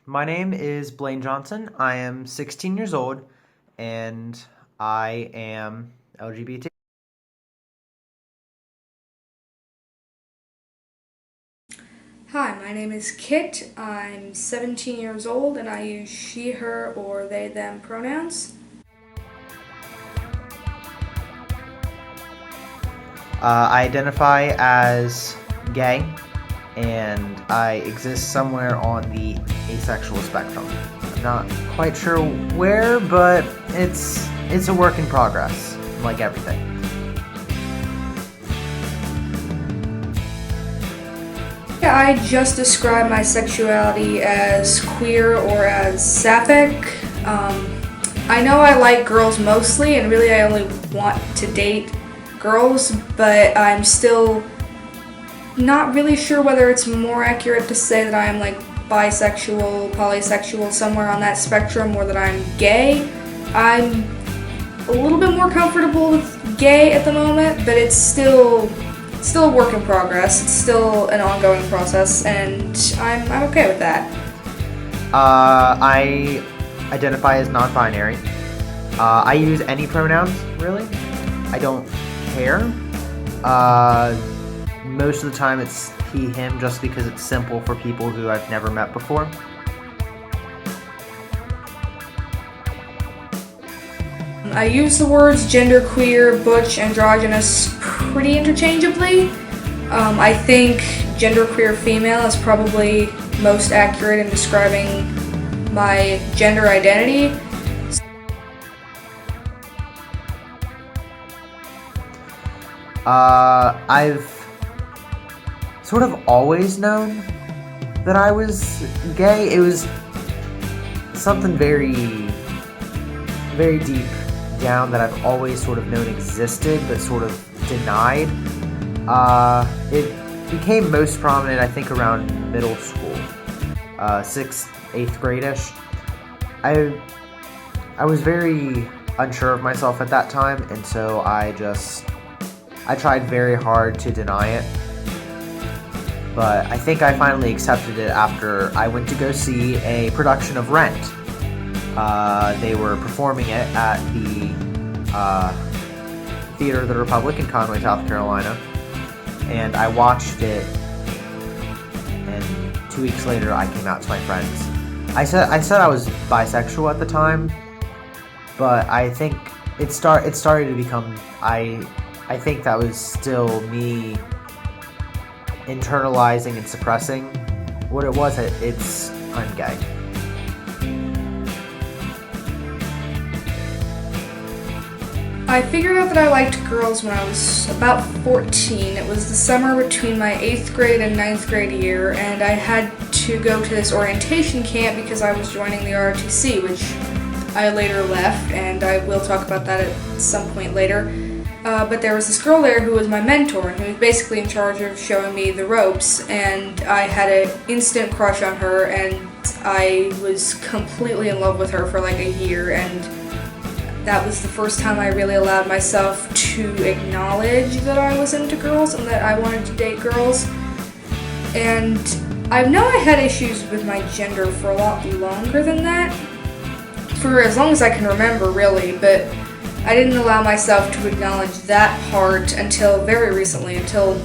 My name is Blaine Johnson. I am 16 years old and I am LGBT. Hi, my name is Kit. I'm 17 years old and I use she, her, or they, them pronouns. I identify as gay and I exist somewhere on the asexual spectrum. I'm not quite sure where, but it's a work in progress, like everything. Yeah, I just describe my sexuality as queer or as sapphic. I know I like girls mostly, and really I only want to date girls, but I'm still not really sure whether it's more accurate to say that I am like bisexual, polysexual, somewhere on that spectrum, or that I'm gay. I'm a little bit more comfortable with gay at the moment, but it's still a work in progress. It's still an ongoing process, and I'm okay with that. I identify as non-binary. I use any pronouns, really. I don't care. Most of the time it's he, him, just because it's simple for people who I've never met before. I use the words genderqueer, butch, androgynous pretty interchangeably. I think genderqueer female is probably most accurate in describing my gender identity. I've sort of always known that I was gay. It was something very, very deep down that I've always sort of known existed, but sort of denied. It became most prominent, I think, around middle school, 6th, 8th grade-ish. I was very unsure of myself at that time, and so I tried very hard to deny it. But I think I finally accepted it after I went to go see a production of Rent. They were performing it at the Theater of the Republic in Conway, South Carolina. And I watched it, and 2 weeks later I came out to my friends. I said I was bisexual at the time, but I think it started to become, I think that was still me internalizing and suppressing what it was. I'm gay. I figured out that I liked girls when I was about 14. It was the summer between my 8th grade and 9th grade year, and I had to go to this orientation camp because I was joining the ROTC, which I later left, and I will talk about that at some point later. But there was this girl there who was my mentor, and who was basically in charge of showing me the ropes, and I had an instant crush on her, and I was completely in love with her for like a year, and that was the first time I really allowed myself to acknowledge that I was into girls and that I wanted to date girls. And I know I had issues with my gender for a lot longer than that, for as long as I can remember really, but I didn't allow myself to acknowledge that part until very recently, until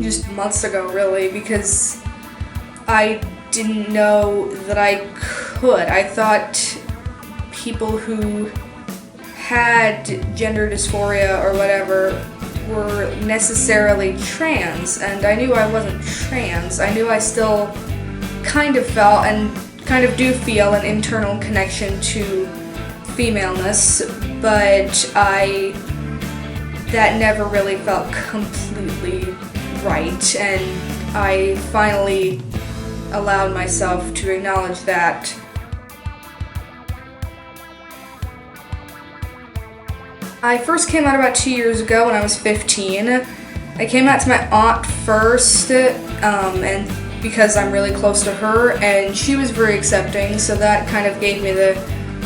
just months ago really, because I didn't know that I could. I thought people who had gender dysphoria or whatever were necessarily trans, and I knew I wasn't trans. I knew I still kind of felt and kind of do feel an internal connection to femaleness, but that never really felt completely right, and I finally allowed myself to acknowledge that. I first came out about 2 years ago when I was 15. I came out to my aunt first, and because I'm really close to her, and she was very accepting, so that kind of gave me the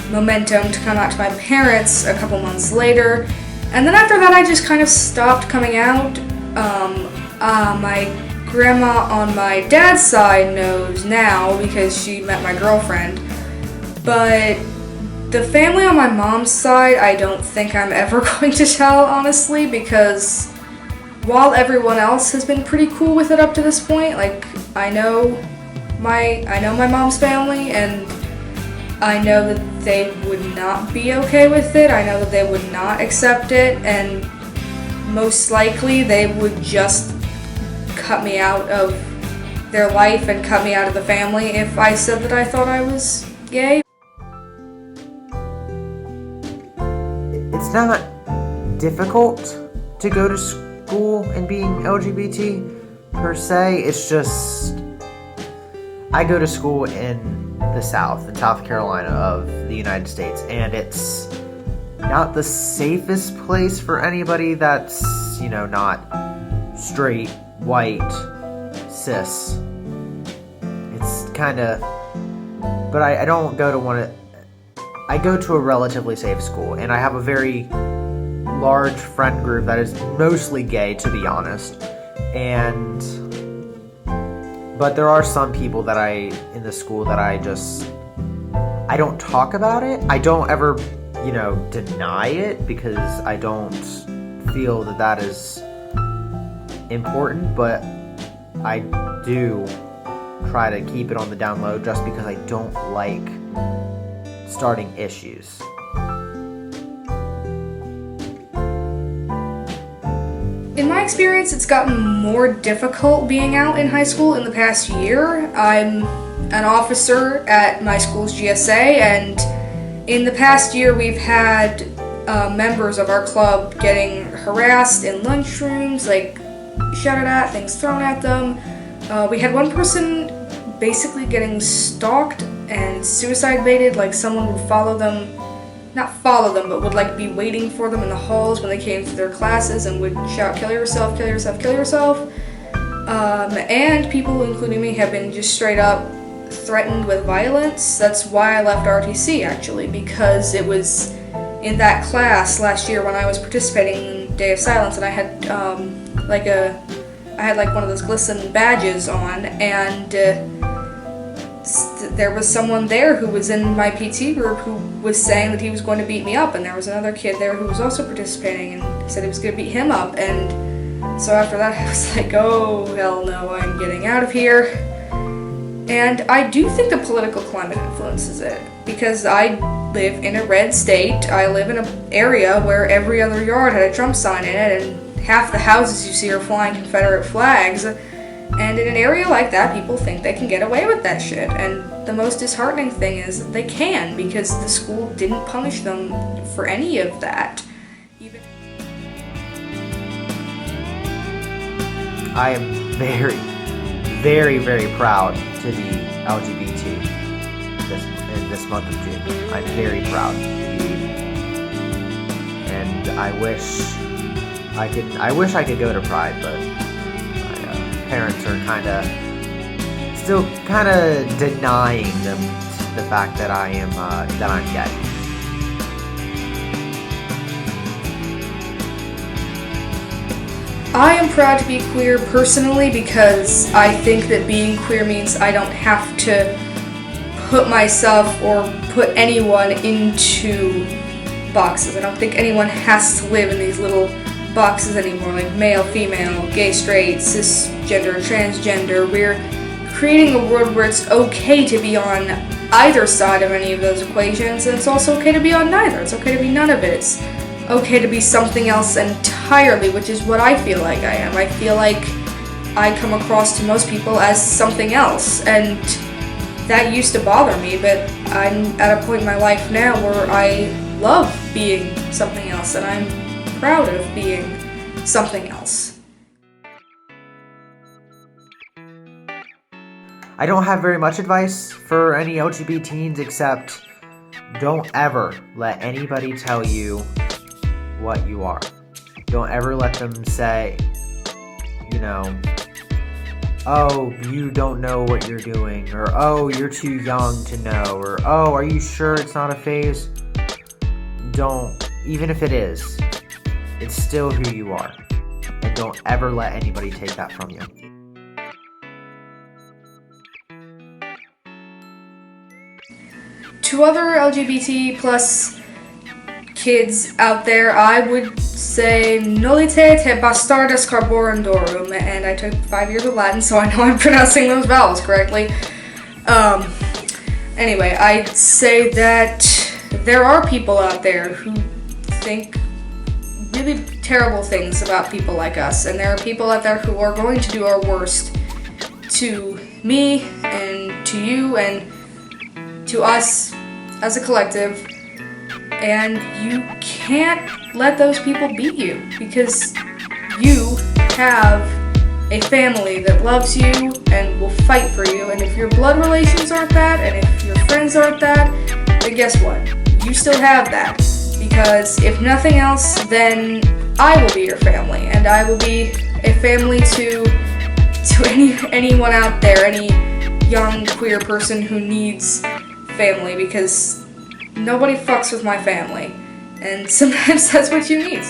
momentum to come out to my parents a couple months later. And then after that I just kind of stopped coming out. My grandma on my dad's side knows now because she met my girlfriend. But the family on my mom's side, I don't think I'm ever going to tell, honestly, because while everyone else has been pretty cool with it up to this point, like I know my mom's family, and I know that they would not be okay with it. I know that they would not accept it, and most likely they would just cut me out of their life and cut me out of the family if I said that I thought I was gay. It's not difficult to go to school and being LGBT per se. It's just I go to school in the South, in South Carolina of the United States, and it's not the safest place for anybody that's, not straight, white, cis. It's kind of, but I don't go to one of, I go to a relatively safe school, and I have a very large friend group that is mostly gay, to be honest, but there are some people that in the school that I don't talk about it. I don't ever, deny it, because I don't feel that is important, but I do try to keep it on the down low just because I don't like starting issues. In my experience, it's gotten more difficult being out in high school in the past year. I'm an officer at my school's GSA, and in the past year we've had members of our club getting harassed in lunchrooms, like shouted at, things thrown at them. We had one person basically getting stalked and suicide baited, like someone would not follow them, but would be waiting for them in the halls when they came to their classes and would shout, "Kill yourself, kill yourself, kill yourself." And people, including me, have been just straight up threatened with violence. That's why I left RTC, actually, because it was in that class last year when I was participating in Day of Silence, and I had one of those glisten badges on, and there was someone there who was in my PT group who was saying that he was going to beat me up, and there was another kid there who was also participating and said he was going to beat him up. And so after that I was like, oh hell no, I'm getting out of here. And I do think the political climate influences it, because I live in a red state. I live in an area where every other yard had a Trump sign in it, and half the houses you see are flying Confederate flags. And in an area like that, people think they can get away with that shit. And the most disheartening thing is they can, because the school didn't punish them for any of that. I am very, very, very proud to be LGBT in this month of June. I'm very proud to be, and I wish I could go to Pride, but parents are still denying them the fact that I'm gay. I am proud to be queer personally, because I think that being queer means I don't have to put myself or put anyone into boxes. I don't think anyone has to live in these little boxes anymore, like male, female, gay, straight, cisgender, transgender. We're creating a world where it's okay to be on either side of any of those equations, and it's also okay to be on neither. It's okay to be none of it. It's okay to be something else entirely, which is what I feel like I am. I feel like I come across to most people as something else, and that used to bother me, but I'm at a point in my life now where I love being something else, and I'm proud of being something else. I don't have very much advice for any LGBT teens, except don't ever let anybody tell you what you are. Don't ever let them say, oh, you don't know what you're doing, or oh, you're too young to know, or oh, are you sure it's not a phase? Don't, even if it is, it's still who you are. And don't ever let anybody take that from you. to other LGBT plus kids out there, I would say nolite te bastardes carborundorum, and I took 5 years of Latin, so I know I'm pronouncing those vowels correctly. Anyway, I'd say that there are people out there who think really terrible things about people like us, and there are people out there who are going to do our worst to me and to you and to us as a collective, and you can't let those people beat you, because you have a family that loves you and will fight for you, and if your blood relations aren't that, and if your friends aren't that, then guess what? You still have that, because if nothing else, then I will be your family, and I will be a family to anyone out there, any young queer person who needs family, because nobody fucks with my family, and sometimes that's what you need.